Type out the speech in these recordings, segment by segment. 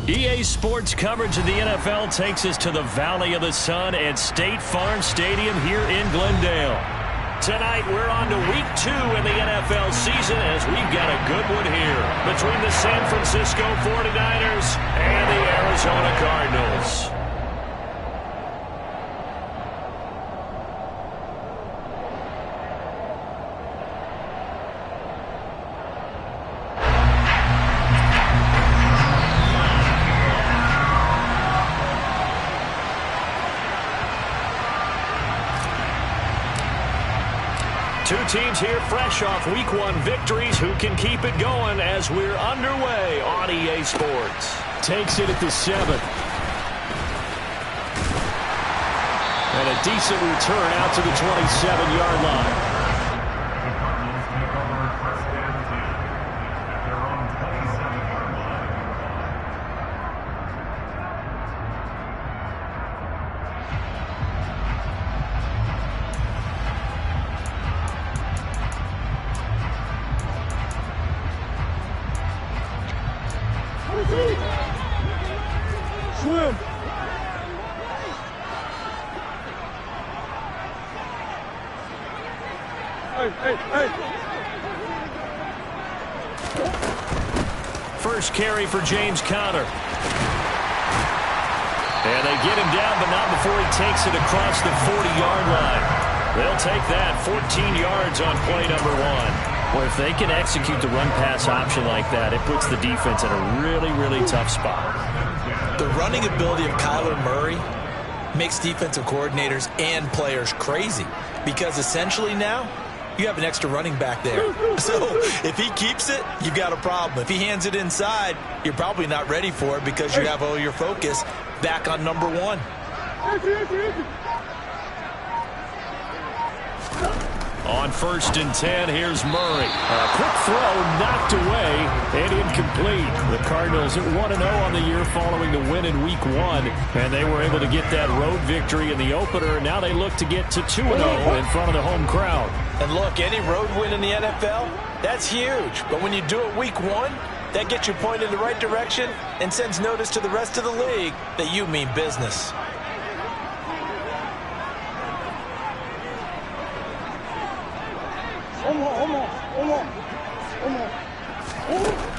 EA Sports coverage of the NFL takes us to the Valley of the Sun at State Farm Stadium here in Glendale. Tonight, we're on to Week 2 in the NFL season as we've got a good one here between the San Francisco 49ers and the Arizona Cardinals. Two teams here fresh off Week 1 victories. Who can keep it going as we're underway on EA Sports? Takes it at the 7th. And a decent return out to the 27-yard line. Swim. Hey. First carry for James Conner. And they get him down, but not before he takes it across the 40-yard line. They'll take that 14 yards on play number 1. Well, if they can execute the run-pass option like that, it puts the defense in a really, really tough spot. The running ability of Kyler Murray makes defensive coordinators and players crazy because essentially now you have an extra running back there. So if he keeps it, you've got a problem. If he hands it inside, you're probably not ready for it because you have all your focus back on number 1. On 1st and 10, here's Murray. A quick throw knocked away and incomplete. The Cardinals at 1-0 on the year following the win in Week 1. And they were able to get that road victory in the opener. And now they look to get to 2-0 in front of the home crowd. And look, any road win in the NFL, that's huge. But when you do it Week 1, that gets you pointed in the right direction and sends notice to the rest of the league that you mean business.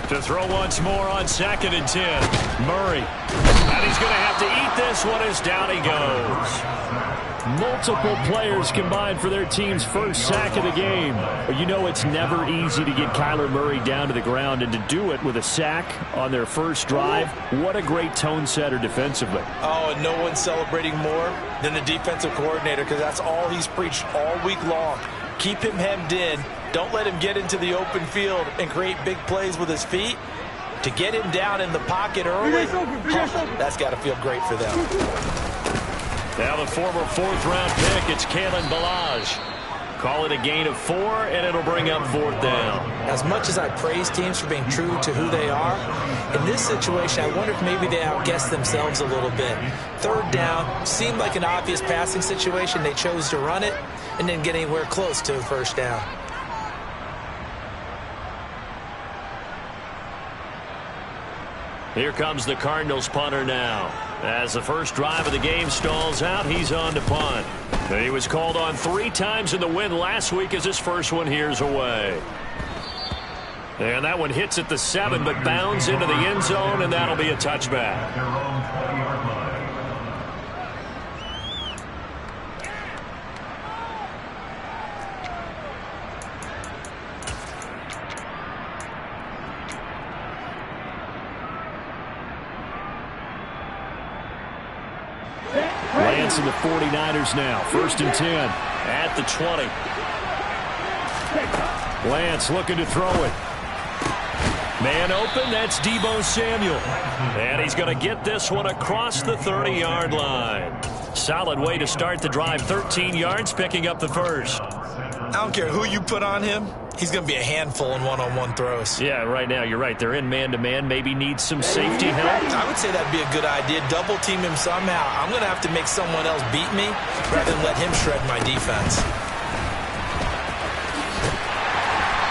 To throw once more on 2nd and 10. Murray. And he's going to have to eat this one as down he goes. Multiple players combined for their team's first sack of the game. But you know it's never easy to get Kyler Murray down to the ground, and to do it with a sack on their first drive, what a great tone setter defensively. Oh, and no one's celebrating more than the defensive coordinator because that's all he's preached all week long. Keep him hemmed in. Don't let him get into the open field and create big plays with his feet. To get him down in the pocket early, that's got to feel great for them. Now the former 4th-round pick, it's Kalen Ballage. Call it a gain of 4, and it'll bring up 4th down. As much as I praise teams for being true to who they are, in this situation, I wonder if maybe they outguessed themselves a little bit. 3rd down seemed like an obvious passing situation. They chose to run it and didn't get anywhere close to a 1st down. Here comes the Cardinals punter now. As the first drive of the game stalls out, he's on to punt. He was called on 3 times in the win last week as his first one here's away. And that one hits at the 7, but bounds into the end zone, and that'll be a touchback. Lance and the 49ers now. 1st and 10 at the 20. Lance looking to throw it. Man open, that's Deebo Samuel. And he's going to get this one across the 30-yard line. Solid way to start the drive. 13 yards, picking up the first. I don't care who you put on him. He's going to be a handful in one-on-one throws. Yeah, right now, you're right. They're in man-to-man. Maybe needs some safety help. I would say that'd be a good idea. Double team him somehow. I'm going to have to make someone else beat me rather than let him shred my defense.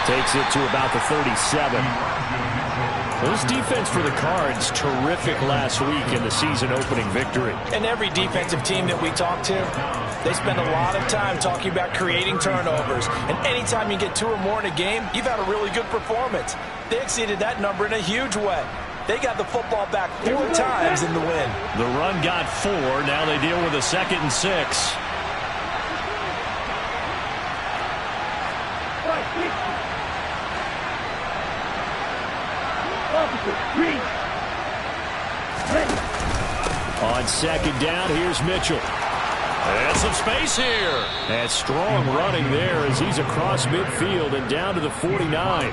Takes it to about the 37. This defense for the Cards, terrific last week in the season-opening victory. And every defensive team that we talk to, they spend a lot of time talking about creating turnovers. And anytime you get 2 or more in a game, you've had a really good performance. They exceeded that number in a huge way. They got the football back 4 times in the win. The run got 4. Now they deal with a 2nd and 6. On 2nd down, here's Mitchell. And some space here. And strong running there as he's across midfield and down to the 49.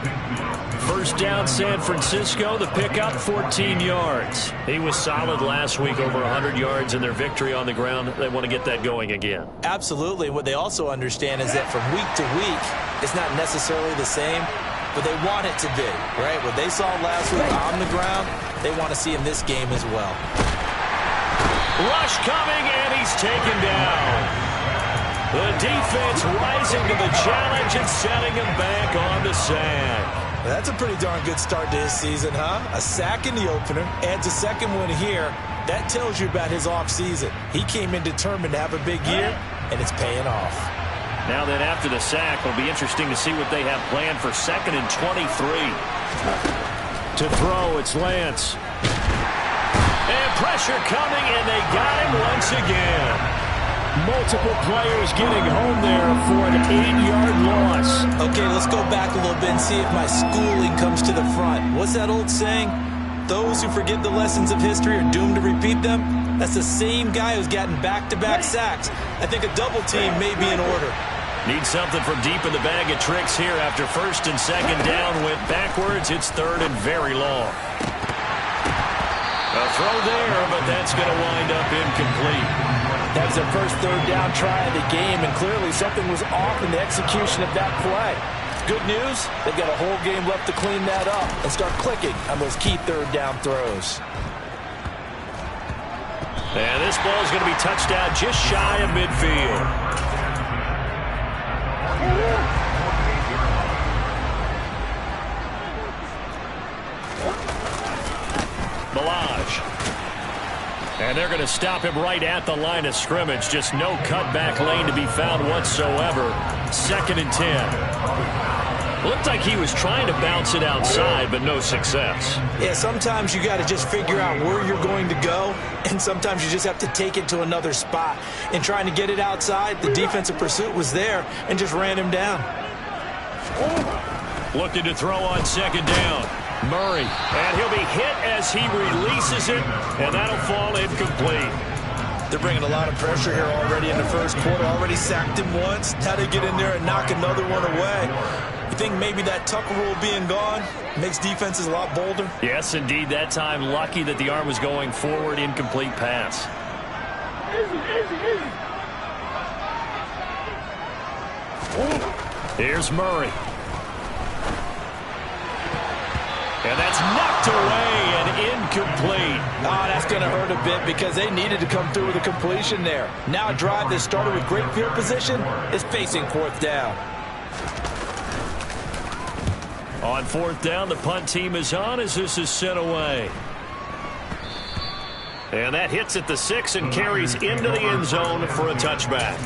First down, San Francisco. The pickup, 14 yards. He was solid last week, over 100 yards in their victory on the ground. They want to get that going again. Absolutely. What they also understand is that from week to week, it's not necessarily the same, but they want it to be, right? What they saw last week on the ground, they want to see in this game as well. Rush coming, and he's taken down. The defense rising to the challenge and setting him back on the sack. That's a pretty darn good start to his season, huh? A sack in the opener, adds a 2nd one here. That tells you about his offseason. He came in determined to have a big year, and it's paying off. Now then, after the sack, it'll be interesting to see what they have planned for 2nd and 23. To throw, it's Lance. And pressure coming, and they got him once again. Multiple players getting home there for an 8-yard loss. Okay, let's go back a little bit and see if my schooling comes to the front. What's that old saying? Those who forget the lessons of history are doomed to repeat them. That's the same guy who's gotten back-to-back sacks. I think a double team may be in order. Need something from deep in the bag of tricks here after 1st and 2nd down went backwards. It's 3rd and very long. A throw there, but that's going to wind up incomplete. That was their first 3rd down try of the game, and clearly something was off in the execution of that play. Good news, they've got a whole game left to clean that up and start clicking on those key 3rd down throws. And this ball is going to be touched out just shy of midfield. Milage. And they're going to stop him right at the line of scrimmage. Just no cutback lane to be found whatsoever. 2nd and 10. Looked like he was trying to bounce it outside, but no success. Yeah, sometimes you got to just figure out where you're going to go, and sometimes you just have to take it to another spot. In trying to get it outside, the defensive pursuit was there and just ran him down. Looking to throw on 2nd down. Murray, and he'll be hit as he releases it, and that'll fall incomplete. They're bringing a lot of pressure here already in the first quarter. Already sacked him once. Now they get in there and knock another one away. You think maybe that Tucker rule being gone makes defenses a lot bolder? Yes, indeed. That time, lucky that the arm was going forward. Incomplete pass. Here's Murray. And that's knocked away and incomplete. Oh, that's going to hurt a bit because they needed to come through with a completion there. Now a drive that started with great field position is facing 4th down. On 4th down, the punt team is on as this is sent away. And that hits at the 6 and carries into the end zone for a touchback.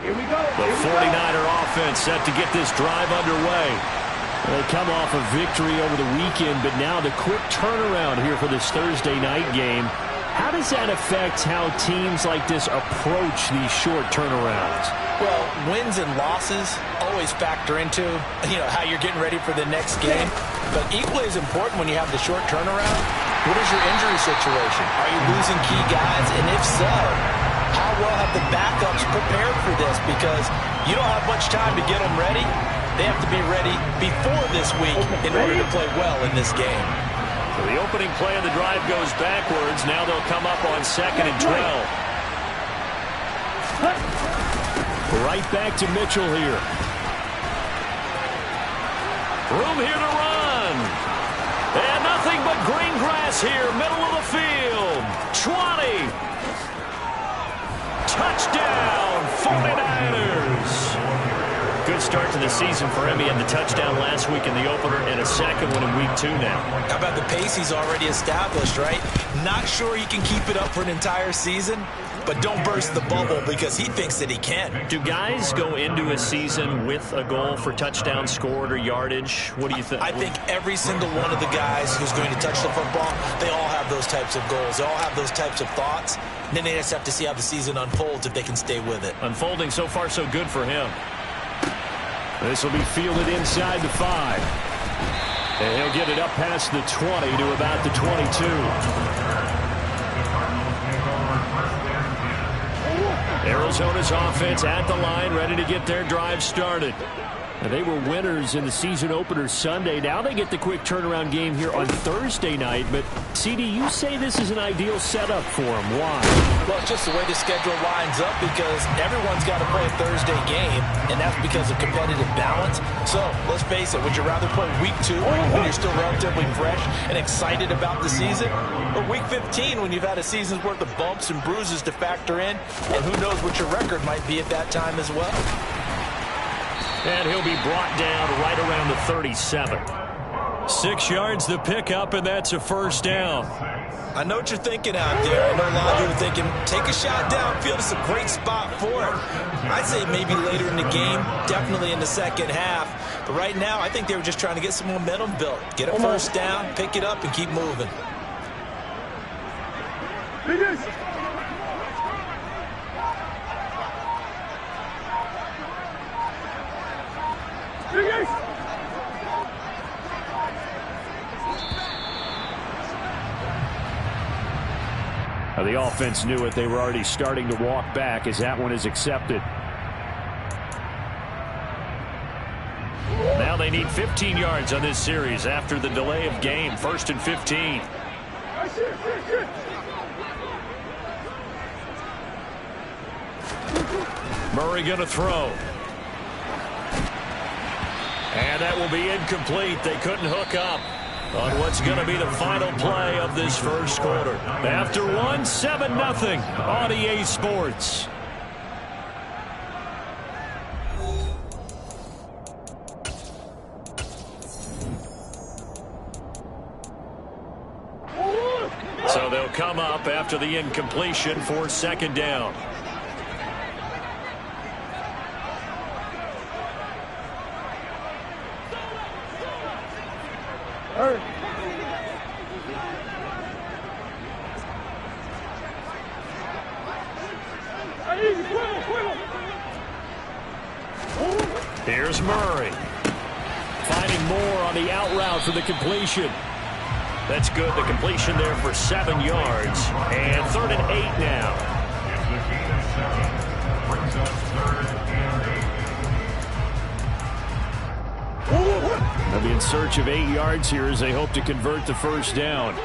Here we go. The 49er offense set to get this drive underway. They come off a victory over the weekend, but now the quick turnaround here for this Thursday night game. How does that affect how teams like this approach these short turnarounds? Well, wins and losses always factor into, how you're getting ready for the next game. But equally as important when you have the short turnaround, what is your injury situation? Are you losing key guys? And if so, how well have the backups prepared for this? Because you don't have much time to get them ready. They have to be ready before this week in order to play well in this game. So the opening play of the drive goes backwards. Now they'll come up on 2nd and 12. Right back to Mitchell here. Room here to run. And nothing but green grass here, middle of the field. 20. Touchdown, 49ers. Good start to the season for him. He had the touchdown last week in the opener and a second one in week 2 now. How about the pace he's already established, right? Not sure he can keep it up for an entire season, but don't burst the bubble because he thinks that he can. Do guys go into a season with a goal for touchdown scored or yardage? What do you think? I think every single one of the guys who's going to touch the football, they all have those types of goals. They all have those types of thoughts. And then they just have to see how the season unfolds if they can stay with it. Unfolding so far so good for him. This will be fielded inside the 5. And he'll get it up past the 20 to about the 22. Arizona's offense at the line, ready to get their drive started. And they were winners in the season opener Sunday. Now they get the quick turnaround game here on Thursday night. But, CD, you say this is an ideal setup for them. Why? Well, it's just the way the schedule lines up because everyone's got to play a Thursday game, and that's because of competitive balance. So, let's face it, would you rather play week 2 when you're still relatively fresh and excited about the season? Or week 15 when you've had a season's worth of bumps and bruises to factor in, and who knows what your record might be at that time as well? And he'll be brought down right around the 37. 6 yards the pickup, and that's a first down. I know what you're thinking out there. I know a lot of you are thinking, take a shot downfield. It's a great spot for it. I'd say maybe later in the game, definitely in the second half. But right now, I think they were just trying to get some momentum built. Get a first down, pick it up, and keep moving. Now the offense knew it. They were already starting to walk back as that one is accepted. Now they need 15 yards on this series after the delay of game. 1st and 15. Murray going to throw. And that will be incomplete. They couldn't hook up on what's going to be the final play of this first quarter. After one, 7-0 on EA Sports. So they'll come up after the incompletion for 2nd down. Here's Murray. Finding more on the out route for the completion. That's good. The completion there for 7 yards. And 3rd and 8 now. They'll be in search of 8 yards here as they hope to convert the first down.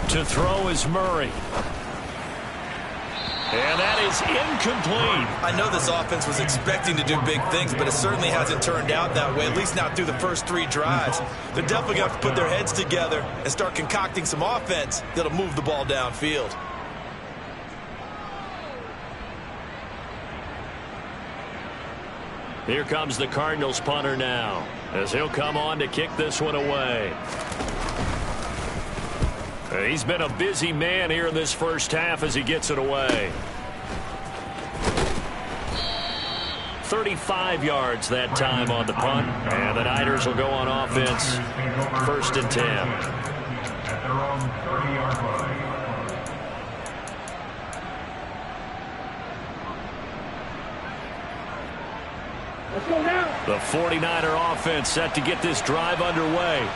To throw is Murray. And that is incomplete. I know this offense was expecting to do big things, but it certainly hasn't turned out that way, at least not through the first 3 drives. They're definitely going to have to put their heads together and start concocting some offense that'll move the ball downfield. Here comes the Cardinals punter now, as he'll come on to kick this one away. He's been a busy man here in this first half as he gets it away. 35 yards that time on the punt. And the Niners will go on offense. 1st and 10. At their own 30-yard line. Let's go now. The 49er offense set to get this drive underway.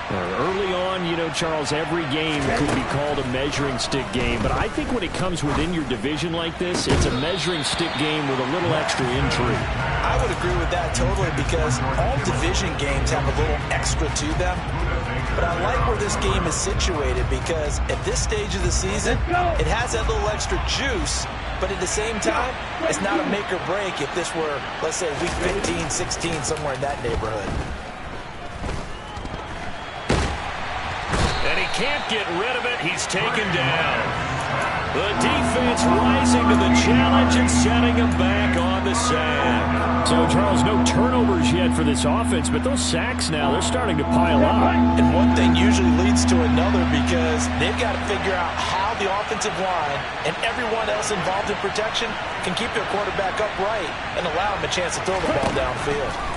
Early on, you know, Charles, every game could be called a measuring stick game. But I think when it comes within your division like this, it's a measuring stick game with a little extra intrigue. I would agree with that totally because all division games have a little extra to them. But I like where this game is situated because at this stage of the season, it has that little extra juice. But at the same time, it's not a make or break if this were, let's say, week 15, 16, somewhere in that neighborhood. And he can't get rid of it. He's taken down. The defense rising to the challenge and setting him back on the sack. So, Charles, no turnovers yet for this offense, but those sacks now, they're starting to pile up. And one thing usually leads to another because they've got to figure out how the offensive line and everyone else involved in protection can keep their quarterback upright and allow him a chance to throw the ball downfield.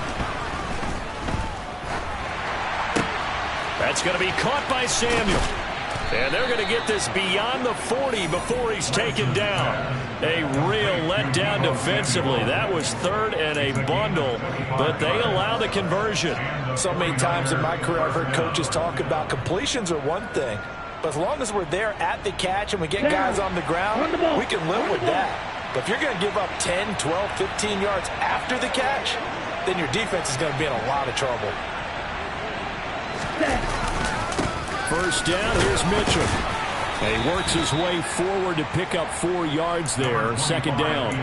That's going to be caught by Samuel. And they're going to get this beyond the 40 before he's taken down. A real letdown defensively. That was third and a bundle, but they allow the conversion. So many times in my career I've heard coaches talk about completions are one thing, but as long as we're there at the catch and we get guys on the ground, we can live with that. But if you're going to give up 10, 12, 15 yards after the catch, then your defense is going to be in a lot of trouble. First down, here's Mitchell. And he works his way forward to pick up 4 yards there. Second down.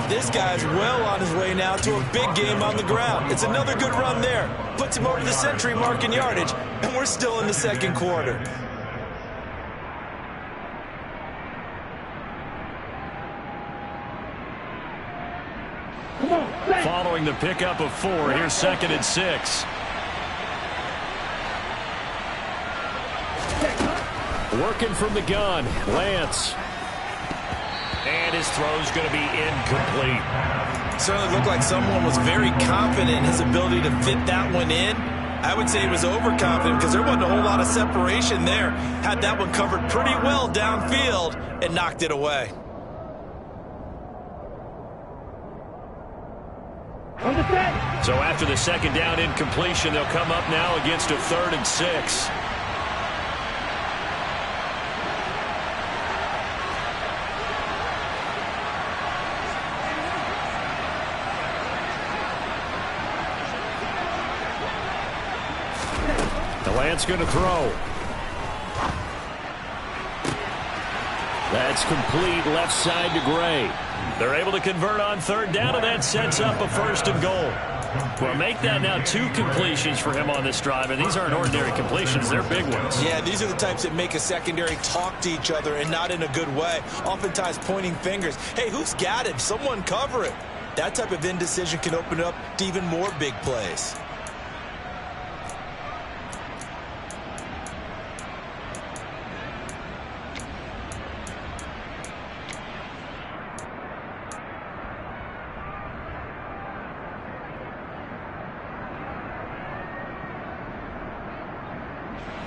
This guy's well on his way now to a big game on the ground. It's another good run there. Puts him over the century mark in yardage, and we're still in the second quarter. Following the pickup of 4, here's 2nd and 6. Working from the gun, Lance. And his throw's going to be incomplete. Certainly looked like someone was very confident in his ability to fit that one in. I would say he was overconfident because there wasn't a whole lot of separation there. Had that one covered pretty well downfield and knocked it away. So after the second down incompletion, they'll come up now against a 3rd and 6. Lance going to throw. That's complete left side to Gray. They're able to convert on 3rd down, and that sets up a 1st and goal. Well, make that now 2 completions for him on this drive, and these aren't ordinary completions. They're big ones. Yeah, these are the types that make a secondary talk to each other and not in a good way, oftentimes pointing fingers. Hey, who's got him? Someone cover it. That type of indecision can open up to even more big plays.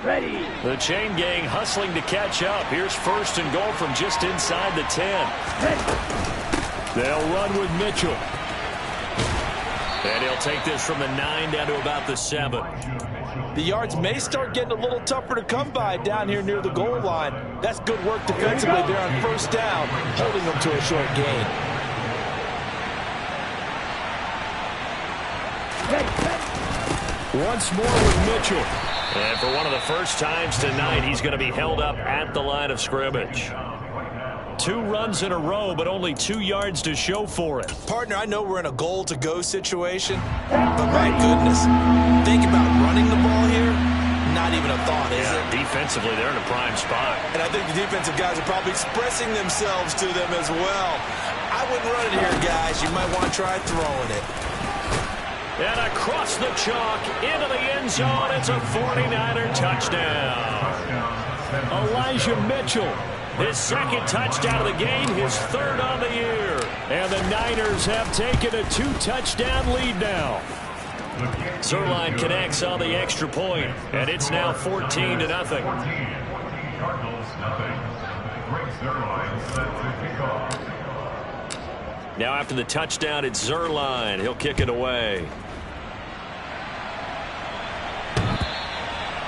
Ready. The chain gang hustling to catch up. Here's 1st and goal from just inside the 10. They'll run with Mitchell. And he'll take this from the 9 down to about the 7. The yards may start getting a little tougher to come by down here near the goal line. That's good work defensively there on 1st down, holding them to a short gain. Once more with Mitchell. And for one of the first times tonight, he's going to be held up at the line of scrimmage. 2 runs in a row, but only 2 yards to show for it. Partner, I know we're in a goal-to-go situation, but my goodness, think about running the ball here. Not even a thought, is it? Defensively, they're in a prime spot. And I think the defensive guys are probably expressing themselves to them as well. I wouldn't run it here, guys. You might want to try throwing it. And across the chalk, into the end zone, it's a 49er touchdown. Elijah Mitchell, his 2nd touchdown of the game, his 3rd on the year. And the Niners have taken a 2-touchdown lead now. Zerline connects on the extra point, and it's now 14-0. Now after the touchdown, it's Zerline. He'll kick it away.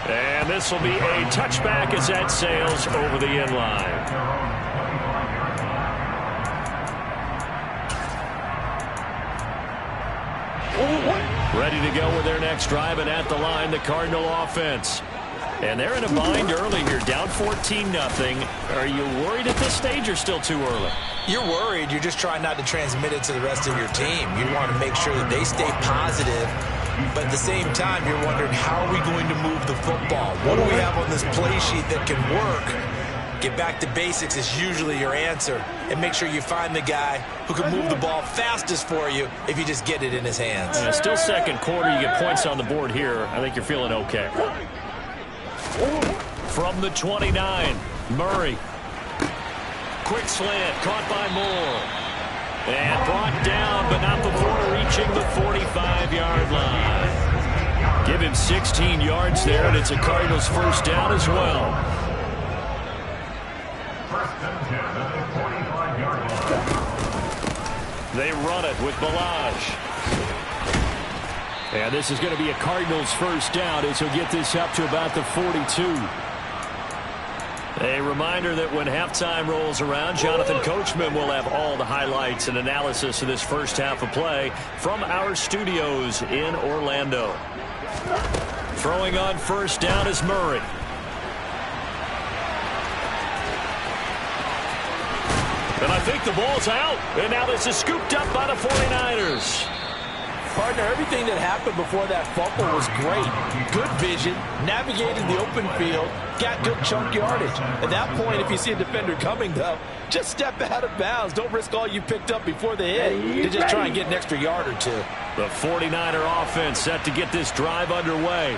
And this will be a touchback as that sails over the end line. Ready to go with their next drive, and at the line, the Cardinal offense. And they're in a bind early here, down 14-0. Are you worried at this stage or still too early? You're worried. You're just trying not to transmit it to the rest of your team. You want to make sure that they stay positive But at the same time, you're wondering, how are we going to move the football? What do we have on this play sheet that can work? Get back to basics is usually your answer. And make sure you find the guy who can move the ball fastest for you if you just get it in his hands. Yeah, still second quarter. You get points on the board here. I think you're feeling okay. From the 29, Murray. Quick slant, caught by Moore. And brought down, but not before reaching the 45-yard line. Give him 16 yards there, and it's a Cardinals first down as well. They run it with Balaj. And this is going to be a Cardinals first down as he'll get this up to about the 42. A reminder that when halftime rolls around, Jonathan Coachman will have all the highlights and analysis of this first half of play from our studios in Orlando. Throwing on first down is Murray. And I think the ball's out. And now this is scooped up by the 49ers. Partner, everything that happened before that fumble was great. Good vision, navigated the open field, got good chunk yardage. At that point, if you see a defender coming, though, just step out of bounds. Don't risk all you picked up before the hit to just try and get an extra yard or two. The 49er offense set to get this drive underway.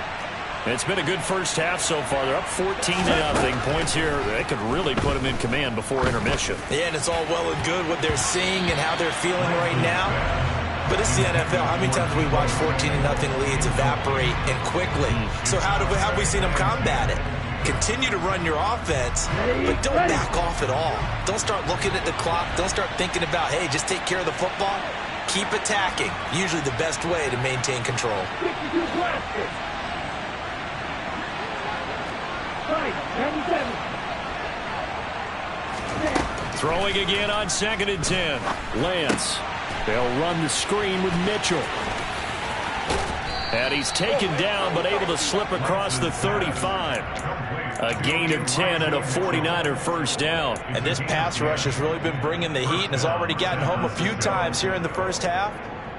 It's been a good first half so far. They're up 14-0. Points here, they could really put them in command before intermission. Yeah, and it's all well and good what they're seeing and how they're feeling right now. But it's the NFL. How many times have we watched 14-0 leads evaporate and quickly? So how have we seen them combat it? Continue to run your offense, but don't back off at all. Don't start looking at the clock. Don't start thinking about, hey, just take care of the football. Keep attacking. Usually the best way to maintain control. Throwing again on 2nd and 10. Lance. They'll run the screen with Mitchell. And he's taken down, but able to slip across the 35. A gain of 10 and a 49er first down. And this pass rush has really been bringing the heat and has already gotten home a few times here in the first half.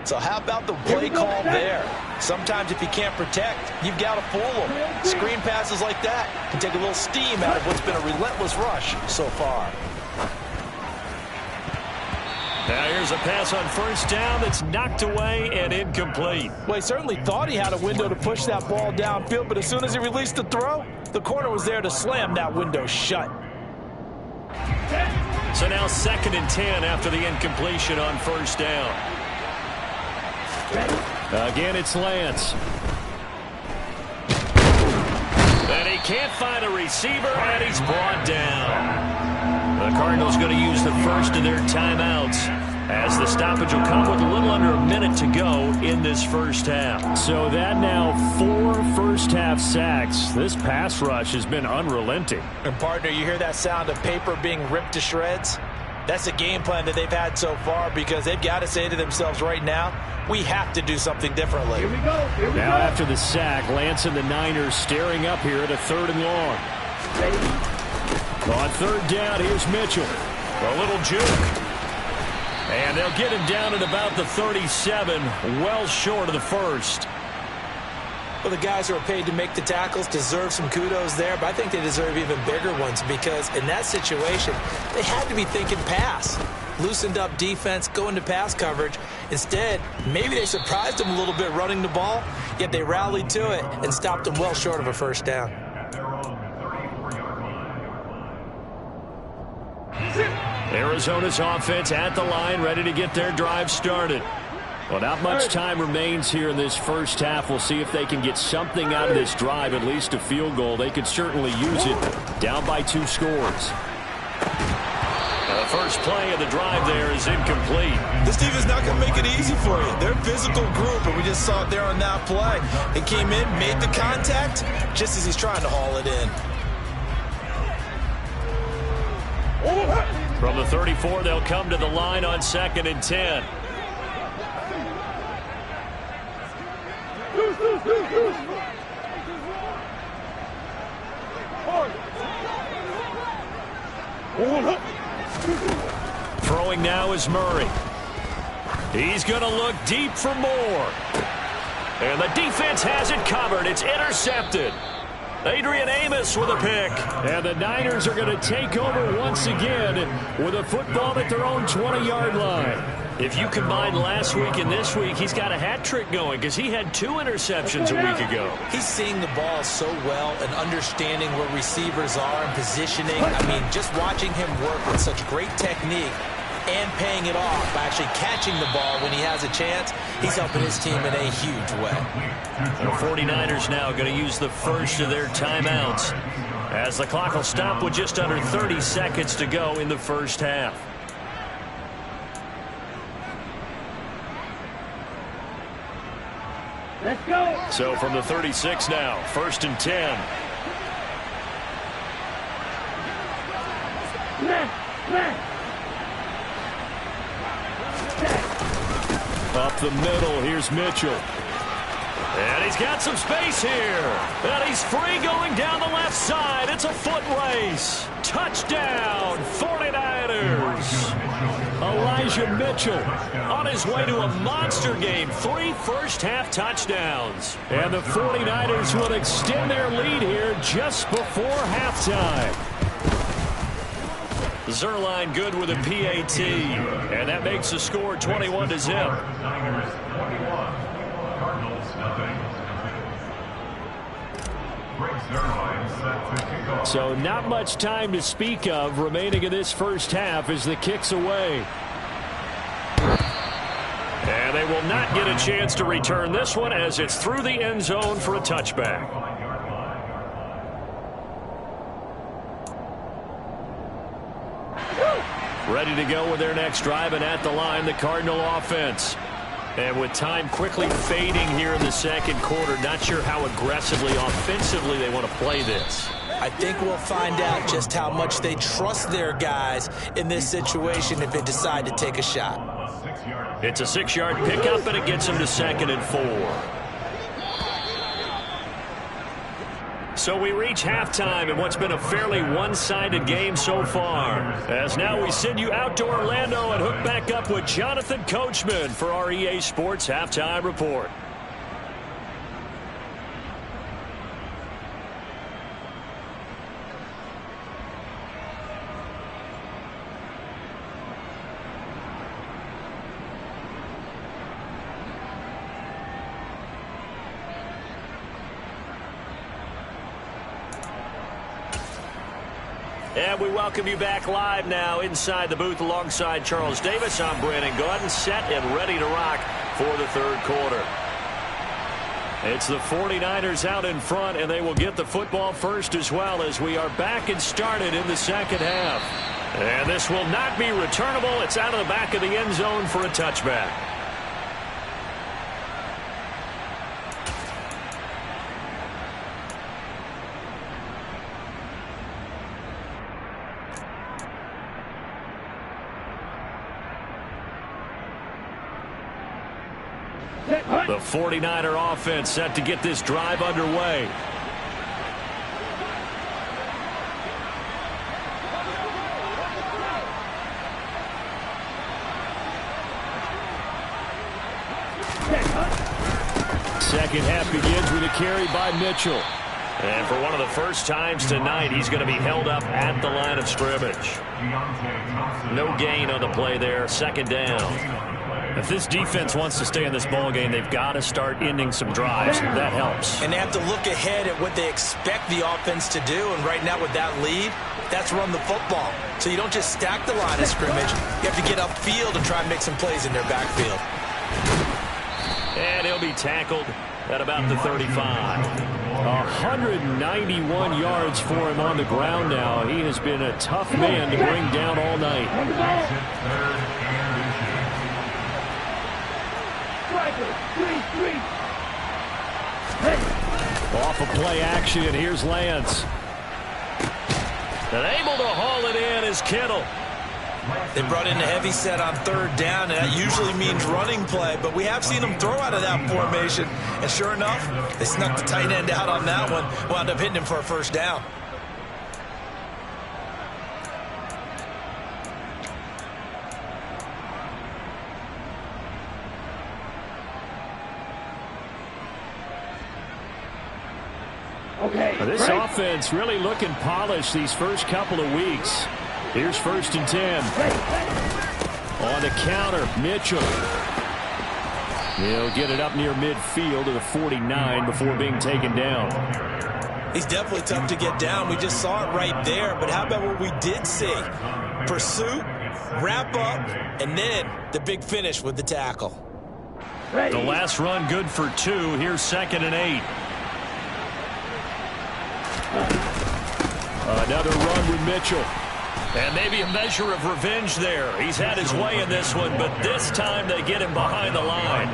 So how about the play call there? Sometimes if you can't protect, you've got to fool them. Screen passes like that can take a little steam out of what's been a relentless rush so far. Now here's a pass on first down that's knocked away and incomplete. Well, he certainly thought he had a window to push that ball downfield, but as soon as he released the throw, the corner was there to slam that window shut. So now 2nd and 10 after the incompletion on first down. Again, it's Lance. And he can't find a receiver, and he's brought down. The Cardinals going to use the first of their timeouts as the stoppage will come with a little under a minute to go in this first half. So that now 4 first-half sacks. This pass rush has been unrelenting. And, partner, you hear that sound of paper being ripped to shreds? That's a game plan that they've had so far because they've got to say to themselves right now, we have to do something differently. Here we go. Here we go. Now after the sack, Lance and the Niners staring up here at a 3rd and long. On 3rd down, here's Mitchell. A little juke. And they'll get him down at about the 37, well short of the first. Well, the guys who are paid to make the tackles deserve some kudos there, but I think they deserve even bigger ones because in that situation, they had to be thinking pass. Loosened up defense, go into pass coverage. Instead, maybe they surprised them a little bit running the ball, yet they rallied to it and stopped them well short of a first down. Arizona's offense at the line, ready to get their drive started. Well, not much time remains here in this first half. We'll see if they can get something out of this drive, at least a field goal. They could certainly use it. Down by 2 scores. Now, the first play of the drive there is incomplete. This team is not going to make it easy for you. They're a physical group, and we just saw it there on that play. They came in, made the contact, just as he's trying to haul it in. From the 34, they'll come to the line on 2nd and 10. Throwing now is Murray. He's going to look deep for more. And the defense has it covered. It's intercepted. Adrian Amos with a pick. And the Niners are going to take over once again with a football at their own 20-yard line. If you combine last week and this week, he's got a hat trick going because he had 2 interceptions a week ago. He's seeing the ball so well and understanding where receivers are and positioning. I mean, just watching him work with such great technique and paying it off by actually catching the ball when he has a chance, he's helping his team in a huge way. The 49ers now going to use the first of their timeouts as the clock will stop with just under 30 seconds to go in the first half. Let's go. So from the 36 now, 1st and 10. Up the middle, here's Mitchell. And he's got some space here. And he's free going down the left side. It's a foot race. Touchdown, 49ers. Elijah Mitchell on his way to a monster game. 3 first-half touchdowns. And the 49ers will extend their lead here just before halftime. Zerline good with a PAT. And that makes the score 21-0. Niners 21, Cardinals nothing. Greg Zerline set to kick off. So not much time to speak of remaining in this first half as the kick's away. And they will not get a chance to return this one as it's through the end zone for a touchback. Ready to go with their next drive, and at the line, the Cardinal offense. And with time quickly fading here in the second quarter, not sure how aggressively, offensively they want to play this. I think we'll find out just how much they trust their guys in this situation if they decide to take a shot. It's a 6-yard pickup, and it gets them to 2nd and 4. So we reach halftime in what's been a fairly one-sided game so far. As now we send you out to Orlando and hook back up with Jonathan Coachman for our EA Sports Halftime Report. And we welcome you back live now inside the booth alongside Charles Davis. I'm Brandon Gaudin, set and ready to rock for the third quarter. It's the 49ers out in front, and they will get the football first as well as we are back and started in the second half. And this will not be returnable. It's out of the back of the end zone for a touchback. The 49er offense set to get this drive underway. Second half begins with a carry by Mitchell. And for one of the first times tonight, he's going to be held up at the line of scrimmage. No gain on the play there. 2nd down. If this defense wants to stay in this ball game, they've got to start ending some drives. That helps. And they have to look ahead at what they expect the offense to do. And right now with that lead, that's run the football. So you don't just stack the line of scrimmage. You have to get upfield and try and make some plays in their backfield. And he'll be tackled at about the 35. 191 yards for him on the ground now. He has been a tough man to bring down all night. Off of play action, and here's Lance. And able to haul it in is Kittle. They brought in a heavy set on 3rd down, and that usually means running play, but we have seen them throw out of that formation. And sure enough, they snuck the tight end out on that one, wound up hitting him for a 1st down. This offense really looking polished these first couple of weeks. Here's 1st and 10. On the counter, Mitchell. He'll get it up near midfield to the 49 before being taken down. He's definitely tough to get down. We just saw it right there. But how about what we did see? Pursuit, wrap up, and then the big finish with the tackle. The last run good for 2. Here's 2nd and 8. Another run with Mitchell. And maybe a measure of revenge there. He's had his way in this one, but this time they get him behind the line.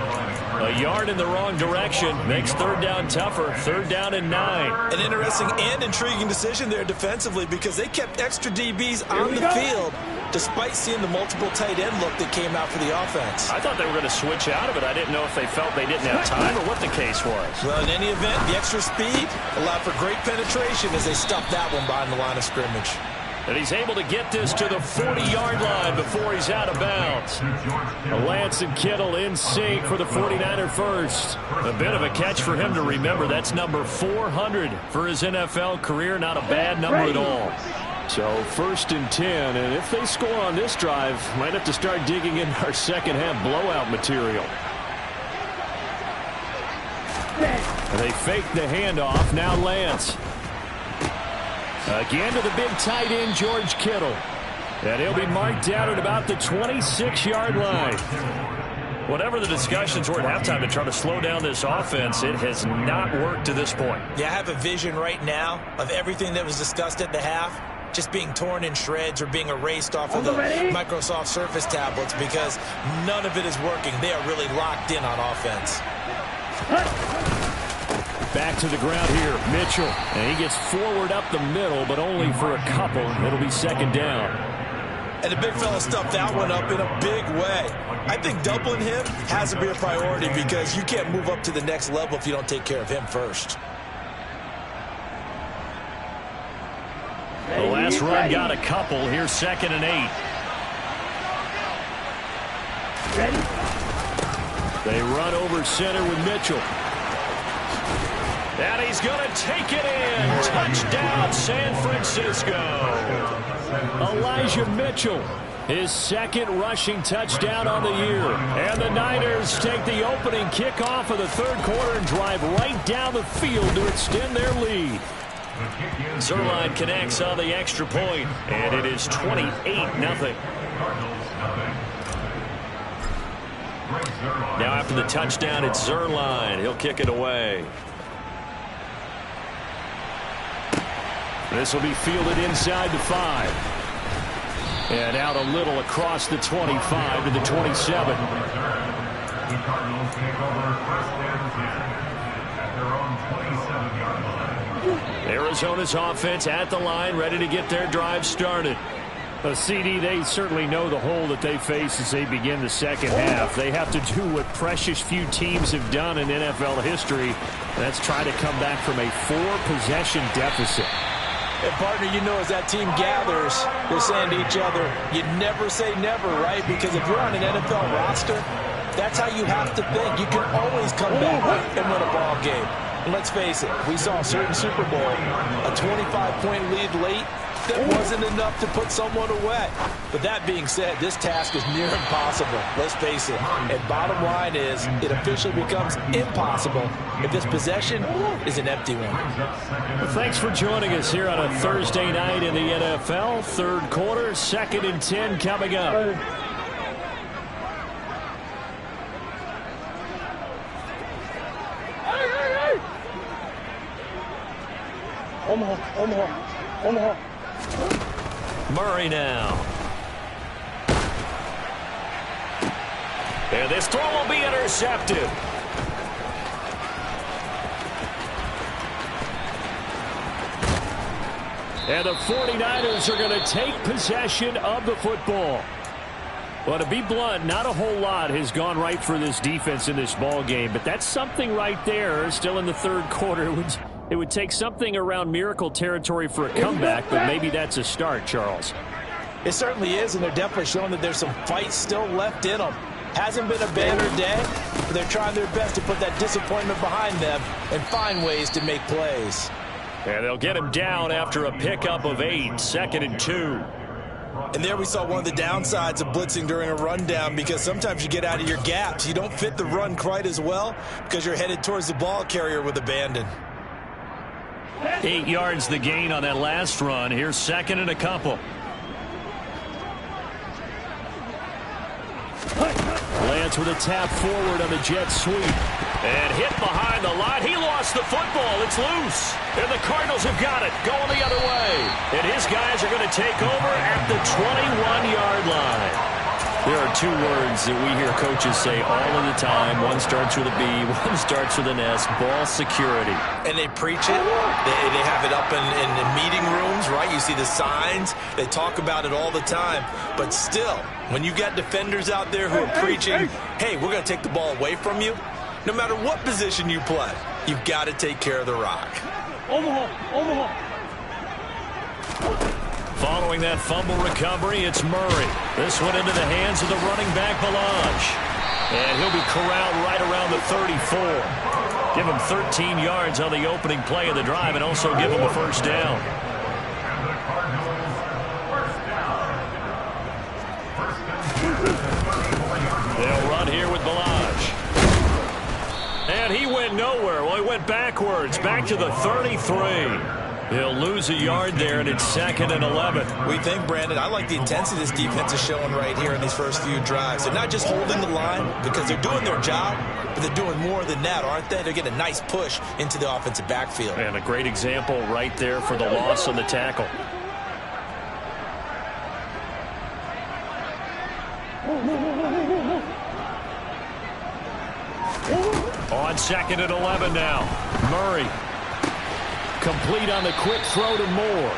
A yard in the wrong direction makes 3rd down tougher. 3rd down and 9. An interesting and intriguing decision there defensively because they kept extra DBs on the field despite seeing the multiple tight end look that came out for the offense. I thought they were going to switch out of it. I didn't know if they felt they didn't have time or what the case was. Well, in any event, the extra speed allowed for great penetration as they stopped that one behind the line of scrimmage. And he's able to get this to the 40-yard line before he's out of bounds. Lance and Kittle in sync for the 49er first. A bit of a catch for him to remember. That's number 400 for his NFL career. Not a bad number at all. So 1st and 10. And if they score on this drive, might have to start digging in our second half blowout material. And they fake the handoff. Now Lance. Again to the big tight end, George Kittle. And he'll be marked down at about the 26-yard line. Whatever the discussions were at halftime to try to slow down this offense, it has not worked to this point. Yeah, I have a vision right now of everything that was discussed at the half just being torn in shreds or being erased off of the Microsoft Surface tablets because none of it is working. They are really locked in on offense. Back to the ground here, Mitchell. And he gets forward up the middle, but only for a couple. It'll be 2nd down. And the big fella stuffed that one up in a big way. I think doubling him has to be a priority because you can't move up to the next level if you don't take care of him first. The last run got a couple. Here's 2nd and 8. They run over center with Mitchell. And he's going to take it in. Touchdown, San Francisco. Elijah Mitchell, his 2nd rushing touchdown on the year. And the Niners take the opening kickoff of the 3rd quarter and drive right down the field to extend their lead. Zerline connects on the extra point, and it is 28-0. Now after the touchdown, it's Zerline. He'll kick it away. This will be fielded inside the 5. And out a little across the 25 to the 27. The Cardinals take over 1st and 10 at their own 27-yard line. Arizona's offense at the line, ready to get their drive started. CD, they certainly know the hole that they face as they begin the second half. They have to do what precious few teams have done in NFL history. That's try to come back from a 4-possession deficit. And, partner, you know as that team gathers, they're saying to each other, you never say never, right? Because if you're on an NFL roster, that's how you have to think. You can always come back and win a ball game. And let's face it, we saw a certain Super Bowl, a 25-point lead late, that wasn't enough to put someone away. But that being said, this task is near impossible. Let's face it. And bottom line is, it officially becomes impossible if this possession is an empty one. Well, thanks for joining us here on a Thursday night in the NFL. 3rd quarter, 2nd and 10 coming up. Omaha. Murray now. And this throw will be intercepted. And the 49ers are going to take possession of the football. Well, to be blunt, not a whole lot has gone right for this defense in this ball game, but that's something right there. Still in the 3rd quarter. It would take something around miracle territory for a comeback, but maybe that's a start, Charles. It certainly is, and they're definitely showing that there's some fight still left in them. Hasn't been a banner day, but they're trying their best to put that disappointment behind them and find ways to make plays. And they'll get him down after a pickup of 8, 2nd and 2. And there we saw one of the downsides of blitzing during a rundown, because sometimes you get out of your gaps. You don't fit the run quite as well because you're headed towards the ball carrier with abandon. 8 yards the gain on that last run. Here's 2nd and a couple. Lance with a tap forward on the jet sweep. And hit behind the line. He lost the football. It's loose. And the Cardinals have got it. Going the other way. And his guys are going to take over at the 21-yard line. There are 2 words that we hear coaches say all of the time. One starts with a B, one starts with an S. Ball security. And they preach it. They have it up in meeting rooms, right? You see the signs. They talk about it all the time. But still, when you got defenders out there who are preaching, hey, we're going to take the ball away from you, no matter what position you play, you've got to take care of the rock. Following that fumble recovery, it's Murray. This one into the hands of the running back, Balaj. And he'll be corralled right around the 34. Give him 13 yards on the opening play of the drive and also give him a first down. They'll run here with Balaj. And he went nowhere. Well, he went backwards, back to the 33. He'll lose a yard there, and it's 2nd and 11. We think, Brandon, I like the intensity this defense is showing right here in these first few drives. They're not just holding the line because they're doing their job, but they're doing more than that, aren't they? They're getting a nice push into the offensive backfield. And a great example right there for the loss on the tackle. On 2nd and 11 now. Murray. Complete on the quick throw to Moore.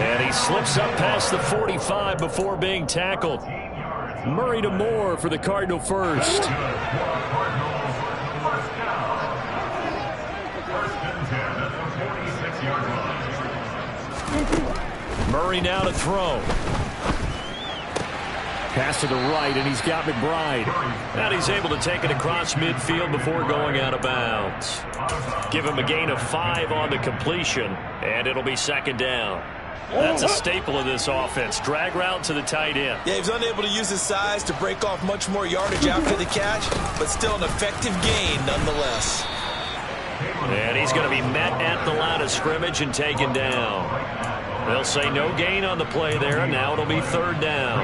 And he slips up past the 45 before being tackled. Murray to Moore for the Cardinal first. Murray now to throw. Pass to the right, and he's got McBride. And he's able to take it across midfield before going out of bounds. Give him a gain of 5 on the completion, and it'll be 2nd down. That's a staple of this offense. Drag route to the tight end. Yeah, he was unable to use his size to break off much more yardage after the catch, but still an effective gain nonetheless. And he's going to be met at the line of scrimmage and taken down. They'll say no gain on the play there, and now it'll be 3rd down.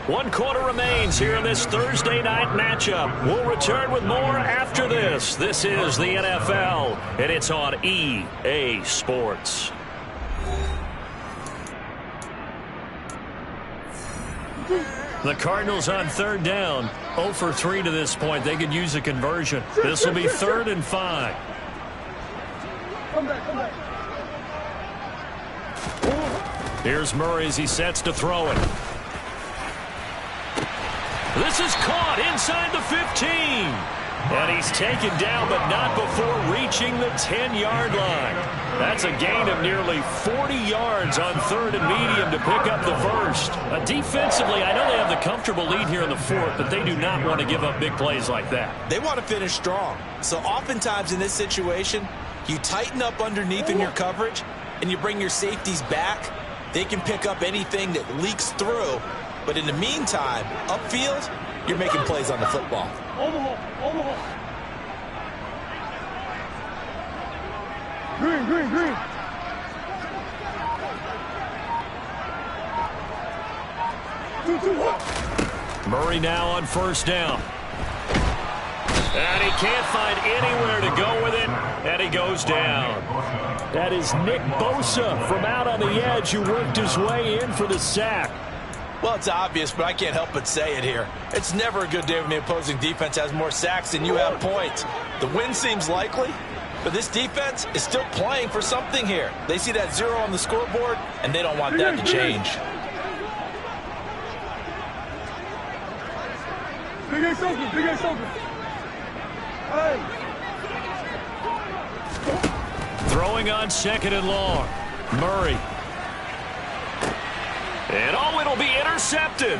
1 quarter remains here in this Thursday night matchup. We'll return with more after this. This is the NFL, and it's on EA Sports. The Cardinals on 3rd down. 0 for 3 to this point. They could use a conversion. This will be 3rd and 5. Here's Murray as he sets to throw it. This is caught inside the 15. And he's taken down, but not before reaching the 10-yard line. That's a gain of nearly 40 yards on 3rd and medium to pick up the first. Defensively, I know they have the comfortable lead here in the 4th, but they do not want to give up big plays like that. They want to finish strong. So oftentimes in this situation, you tighten up underneath in your coverage, and you bring your safeties back. They can pick up anything that leaks through. But in the meantime, upfield, you're making plays on the football. Green. Murray now on 1st down. And he can't find anywhere to go with it, and he goes down. That is Nick Bosa from out on the edge who worked his way in for the sack. Well, it's obvious, but I can't help but say it here. It's never a good day when the opposing defense has more sacks than you have points. The win seems likely, but this defense is still playing for something here. They see that 0 on the scoreboard, and they don't want that to change. Big something. Throwing on 2nd and long. Murray. And it'll be intercepted.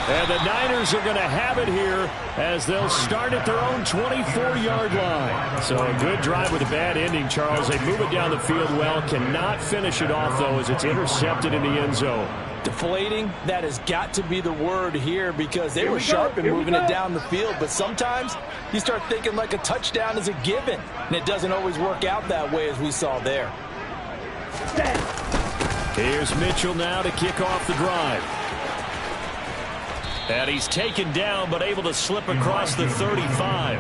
And the Niners are going to have it here as they'll start at their own 24-yard line. So a good drive with a bad ending, Charles. They move it down the field well. Cannot finish it off, though, as it's intercepted in the end zone. Deflating, that has got to be the word here because they were sharp in moving it down the field. But sometimes you start thinking like a touchdown is a given, and it doesn't always work out that way as we saw there. Here's Mitchell now to kick off the drive. And he's taken down but able to slip across the 35.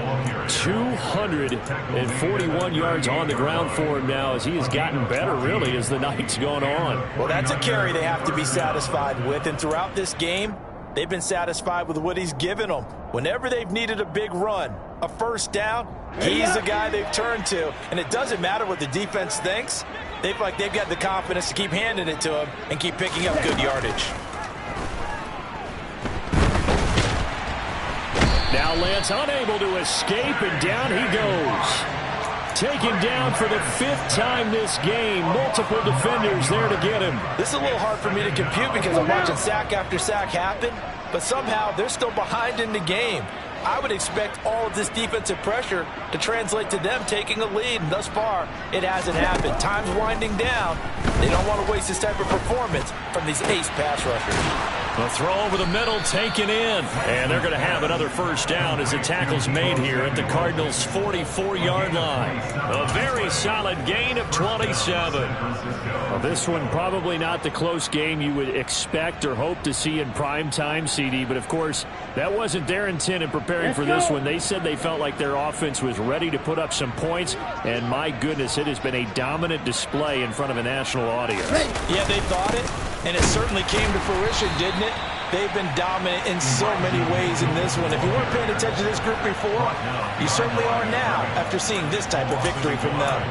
241 yards on the ground for him now as he has gotten better really as the night's gone on. Well, that's a carry they have to be satisfied with. And throughout this game, they've been satisfied with what he's given them. Whenever they've needed a big run, a first down, he's the guy they've turned to. And it doesn't matter what the defense thinks. They've got the confidence to keep handing it to him and keep picking up good yardage. Now Lance unable to escape, and down he goes. Taken down for the 5th time this game. Multiple defenders there to get him. This is a little hard for me to compute because I'm watching sack after sack happen, but somehow they're still behind in the game. I would expect all of this defensive pressure to translate to them taking a lead, and thus far, it hasn't happened. Time's winding down. They don't want to waste this type of performance from these ace pass rushers. The throw over the middle taken in. And they're going to have another first down as the tackle's made here at the Cardinals' 44-yard line. A very solid gain of 27. Well, this one probably not the close game you would expect or hope to see in prime time, CD. But, of course, that wasn't their intent in preparing for this one. They said they felt like their offense was ready to put up some points. And, my goodness, it has been a dominant display in front of a national audience. Yeah, they thought it. And it certainly came to fruition, didn't it? They've been dominant in so many ways in this one. If you weren't paying attention to this group before, you certainly are now after seeing this type of victory from them.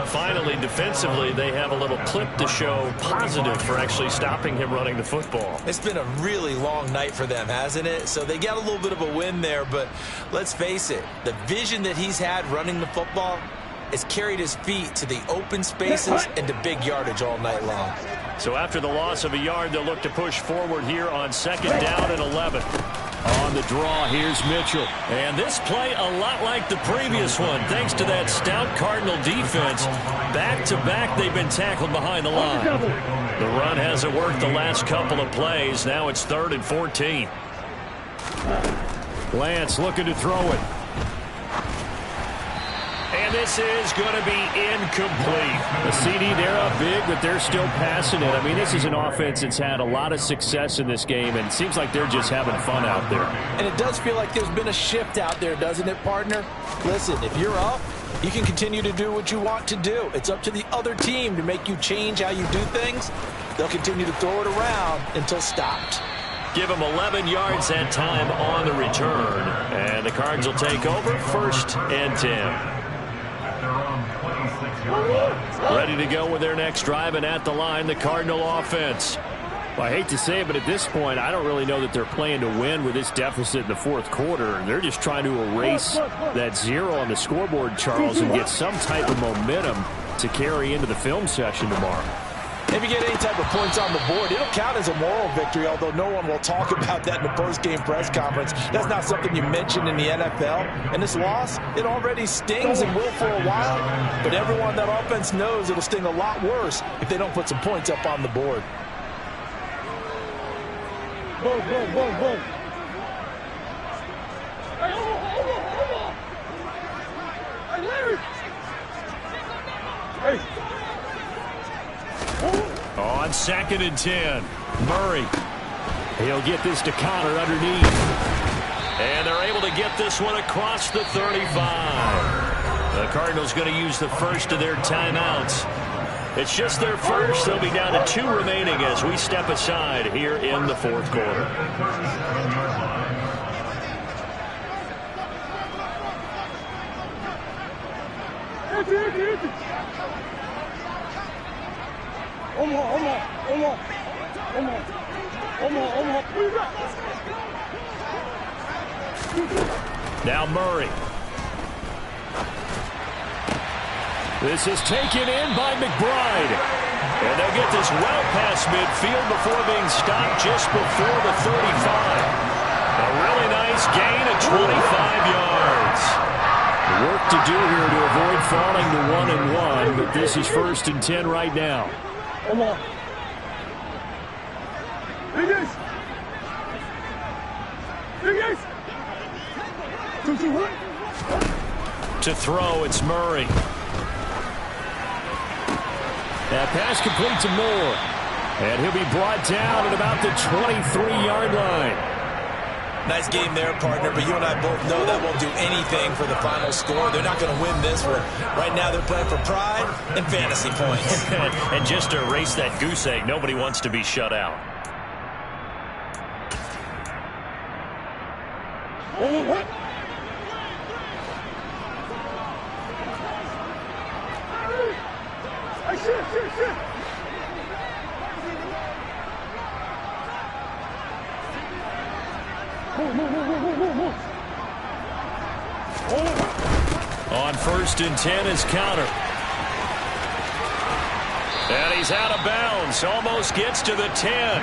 Finally, defensively, they have a little clip to show positive for actually stopping him running the football. It's been a really long night for them, hasn't it? So they got a little bit of a win there, but let's face it, the vision that he's had running the football has carried his feet to the open spaces and to big yardage all night long. So after the loss of a yard, they'll look to push forward here on 2nd down and 11. On the draw, here's Mitchell. And this play a lot like the previous one. Thanks to that stout Cardinal defense, back-to-back they've been tackled behind the line. The run hasn't worked the last couple of plays. Now it's 3rd and 14. Lance looking to throw it. And this is going to be incomplete. The CD, they're up big, but they're still passing it. I mean, this is an offense that's had a lot of success in this game, and it seems like they're just having fun out there. And it does feel like there's been a shift out there, doesn't it, partner? Listen, if you're up, you can continue to do what you want to do. It's up to the other team to make you change how you do things. They'll continue to throw it around until stopped. Give them 11 yards that time on the return. And the Cards will take over 1st and 10. Ready to go with their next drive, and at the line, the Cardinal offense. Well, I hate to say it, but at this point, I don't really know that they're playing to win with this deficit in the 4th quarter. They're just trying to erase that 0 on the scoreboard, Charles, and get some type of momentum to carry into the film session tomorrow. If you get any type of points on the board, it'll count as a moral victory, although no one will talk about that in the post-game press conference. That's not something you mention in the NFL. And this loss, it already stings and will for a while, but everyone on that offense knows it'll sting a lot worse if they don't put some points up on the board. Boom, boom, boom, boom. Hey, Larry! Hey! On 2nd and 10, Murray. He'll get this to Connor underneath. And they're able to get this one across the 35. The Cardinals going to use the first of their timeouts. It's just their first. They'll be down to 2 remaining as we step aside here in the 4th quarter. Now Murray. This is taken in by McBride. And they'll get this well past midfield before being stopped just before the 35. A really nice gain of 25 yards. Work to do here to avoid falling to 1-1, but this is 1st and 10 right now. Come on. Jeaz. Jeaz. 2-1. To throw, it's Murray. That pass complete to Moore. And he'll be brought down at about the 23-yard line. Nice game there, partner, but you and I both know that won't do anything for the final score. They're not going to win this one. Right now they're playing for pride and fantasy points. And just to erase that goose egg, nobody wants to be shut out. Shit. On 1st and 10 is counter. And he's out of bounds. Almost gets to the 10.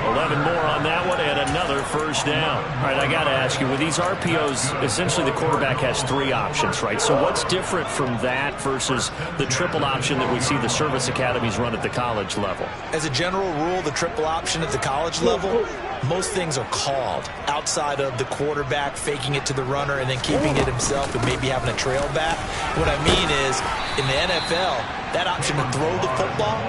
11 more on that one and another 1st down. All right, I got to ask you, with these RPOs, essentially the quarterback has 3 options, right? So what's different from that versus the triple option that we see the service academies run at the college level? As a general rule, the triple option at the college level, most things are called outside of the quarterback faking it to the runner and then keeping it himself and maybe having a trail back. What I mean is, in the NFL, that option to throw the football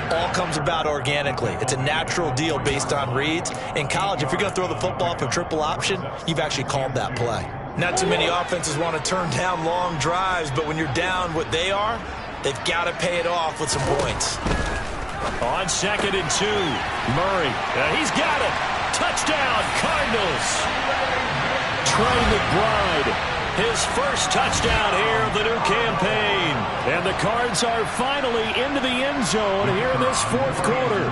all comes about organically. It's a natural deal based on reads. In college, if you're going to throw the football for triple option, you've actually called that play. Not too many offenses want to turn down long drives, but when you're down what they are, they've got to pay it off with some points. On 2nd and 2, Murray. He's got it. Touchdown, Cardinals. Trey McBride, his first touchdown here of the new campaign. And the Cards are finally into the end zone here in this 4th quarter.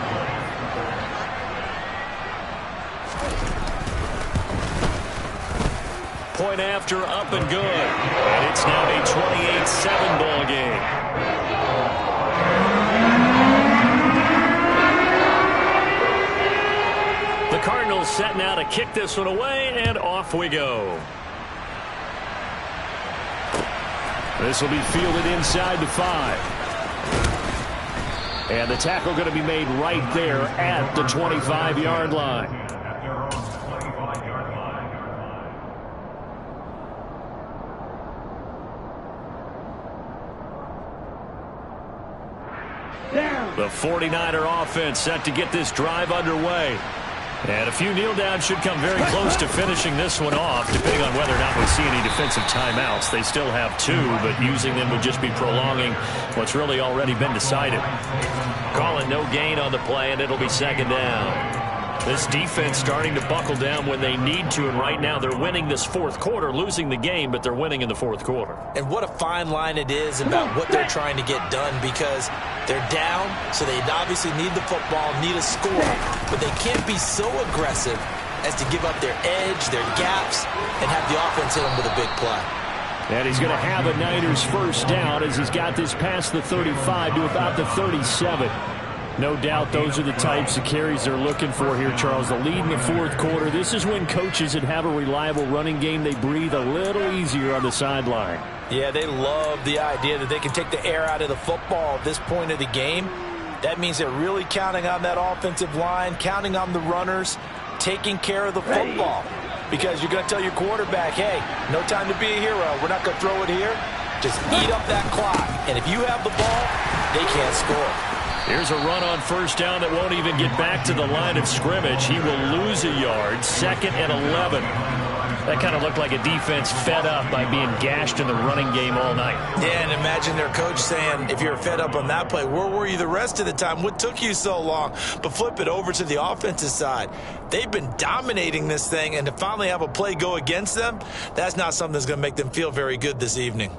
Point after, up and good. And it's now a 28-7 ball game. The Cardinals setting out to kick this one away, and off we go. This will be fielded inside the 5. And the tackle going to be made right there at the 25-yard line. At their own 25-yard line. The 49er offense set to get this drive underway. And a few kneel downs should come very close to finishing this one off, depending on whether or not we see any defensive timeouts. They still have 2, but using them would just be prolonging what's really already been decided. Call it no gain on the play, and it'll be 2nd down. This defense starting to buckle down when they need to, and right now they're winning this 4th quarter, losing the game, but they're winning in the 4th quarter. And what a fine line it is about what they're trying to get done, because they're down, so they obviously need the football, need a score, but they can't be so aggressive as to give up their edge, their gaps, and have the offense hit them with a big play. And he's going to have a Niners 1st down as he's got this past the 35 to about the 37. No doubt those are the types of carries they're looking for here, Charles. The lead in the 4th quarter. This is when coaches that have a reliable running game, they breathe a little easier on the sideline. Yeah, they love the idea that they can take the air out of the football at this point of the game. That means they're really counting on that offensive line, counting on the runners, taking care of the football. Because you're going to tell your quarterback, hey, no time to be a hero. We're not going to throw it here. Just eat up that clock. And if you have the ball, they can't score. Here's a run on 1st down that won't even get back to the line of scrimmage. He will lose a yard. 2nd and 11. That kind of looked like a defense fed up by being gashed in the running game all night. Yeah, and imagine their coach saying, if you're fed up on that play, where were you the rest of the time? What took you so long? But flip it over to the offensive side. They've been dominating this thing, and to finally have a play go against them, that's not something that's going to make them feel very good this evening.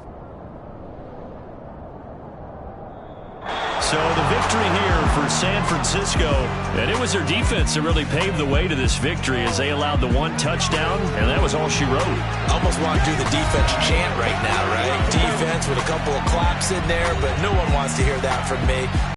So the victory here for San Francisco, and it was their defense that really paved the way to this victory as they allowed the 1 touchdown, and that was all she wrote. Almost want to do the defense chant right now, right? Defense with a couple of claps in there, but no one wants to hear that from me.